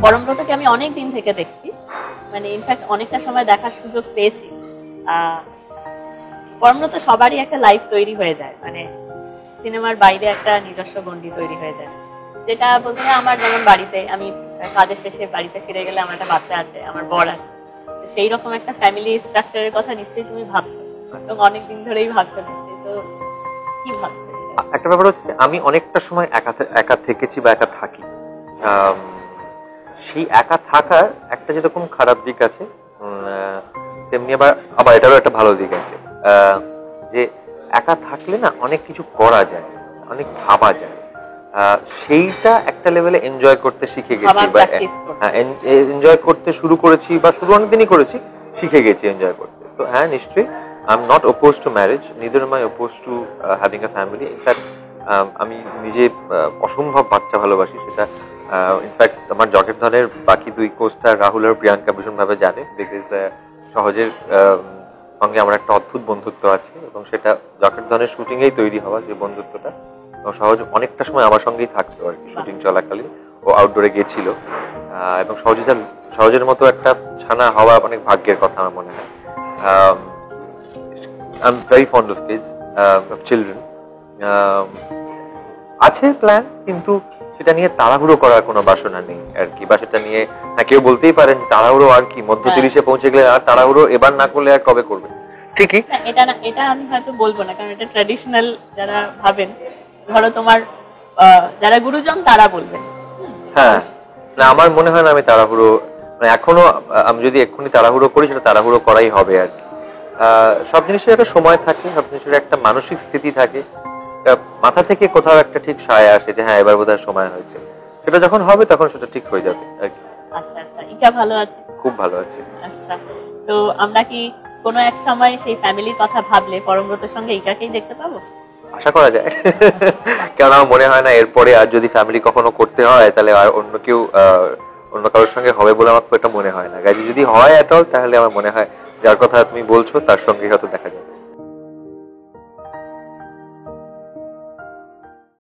পরমব্রতকে আমি অনেক দিন থেকে দেখছি, মানে ইনফ্যাক্ট অনেকটা সময় দেখার সুযোগ পেয়েছি। পরমব্রত সবারই একটা লাইফ তৈরি হয়ে যায়, মানে সিনেমার বাইরে একটা নিজস্ব গণ্ডি তৈরি হয়ে যায়, যেটা বলতে আমার যেমন বাড়িতে আমি কাজের শেষে বাড়িতে ফিরে গেলে আমার একটা বাচ্চা আছে, আমার বর আছে, সেই রকম একটা ফ্যামিলি স্ট্রাকচারের কথা নিশ্চয়ই তুমি ভাবছো এবং অনেকদিন ধরেই ভাবছো নিশ্চয়ই। তো কি ভাবছো? একটা ব্যাপার হচ্ছে আমি অনেকটা সময় একা থেকেছি বা একা থাকি। সেই একা থাকার একটা যেরকম খারাপ দিক আছে, তেমনি আবার এটারও একটা ভালো দিক আছে, যে একা থাকলে না অনেক কিছু করা যায়, অনেক ভাবা যায়। সেইটা একটা লেভেলে এনজয় করতে শিখে গেছি, বা এনজয় করতে শুরু করেছি, বা শুরু অনেকদিনই করেছি, শিখে গেছি এনজয় করতে। তো হ্যাঁ, নিশ্চয়ই I am not opposed to marriage, neither am I opposed to having a family. In fact, আমি নিজে অসম্ভব বাচ্চা ভালোবাসি, সেটা ইনফ্যাক্ট আমার জগের ধনের বাকি দুই কোস্টার রাহুল আর প্রিয়াঙ্কা ভীষণভাবে জানে, বিকজ সহজের সঙ্গে আমার একটা অদ্ভুত বন্ধুত্ব আছে, এবং সেটা জগের ধনের শুটিং এই তৈরি হওয়া যে বন্ধুত্বটা। সহজ অনেকটা সময় আমার সঙ্গেই থাকতো আর কি, শুটিং চলাকালীন ও আউটডোরে গিয়েছিল, এবং সহজের মতো একটা ছানা হওয়া অনেক ভাগ্যের কথা আমার মনে হয়। I'm very fond of kids, of children. আছে প্ল্যান, কিন্তু সেটা নিয়ে তাড়াহুড়ো করার কোনো বাসনা নেই আর কি, বা সেটা নিয়ে কেউ বলতেই পারেন তাড়াহুড়ো আর কি, মধ্য 30-এ পৌঁছে গেলে আর তাড়াহুড়ো এবার না করলে আর কবে করবে? ঠিকই, এটা আমি হয়তো বলবো না, কারণ এটা ট্র্যাডিশনাল যারা ভাবেন, ধরো তোমার যারা গুরুজন তারা বলবেন। হ্যাঁ, না আমার মনে হয় না আমি তাড়াহুড়ো, মানে এখনো আমি যদি এক্ষুনি তাড়াহুড়ো করি সেটা তাড়াহুড়ো করাই হবে আর কি। সব জিনিসের একটা সময় থাকে, সব জিনিসের একটা মানসিক স্থিতি থাকে, মাথা থেকে কোথাও একটা ঠিক সায় আসে যে হ্যাঁ এবার বোধহয় সময় হয়েছে, সেটা যখন হবে তখন সেটা ঠিক হয়ে যাবে আর কি। আচ্ছা আচ্ছা, ইকা ভালো আছে? খুব ভালো আছে। আচ্ছা, তো আমরা কি কোনো এক সময় সেই ফ্যামিলির কথা ভাবলে পরমব্রতের সঙ্গে ইকাকেই দেখতে পাবো? আশা করা যায়, কেন আমার মনে হয় না এরপরে আর যদি ফ্যামিলি কখনো করতে হয় তাহলে আর অন্য কেউ অন্য কারোর সঙ্গে হবে বলে আমার খুব একটা মনে হয় না। যদি হয় এটাও, তাহলে আমার মনে হয় যার কথা তুমি বলছো তার সঙ্গে হয়তো দেখা যাবে।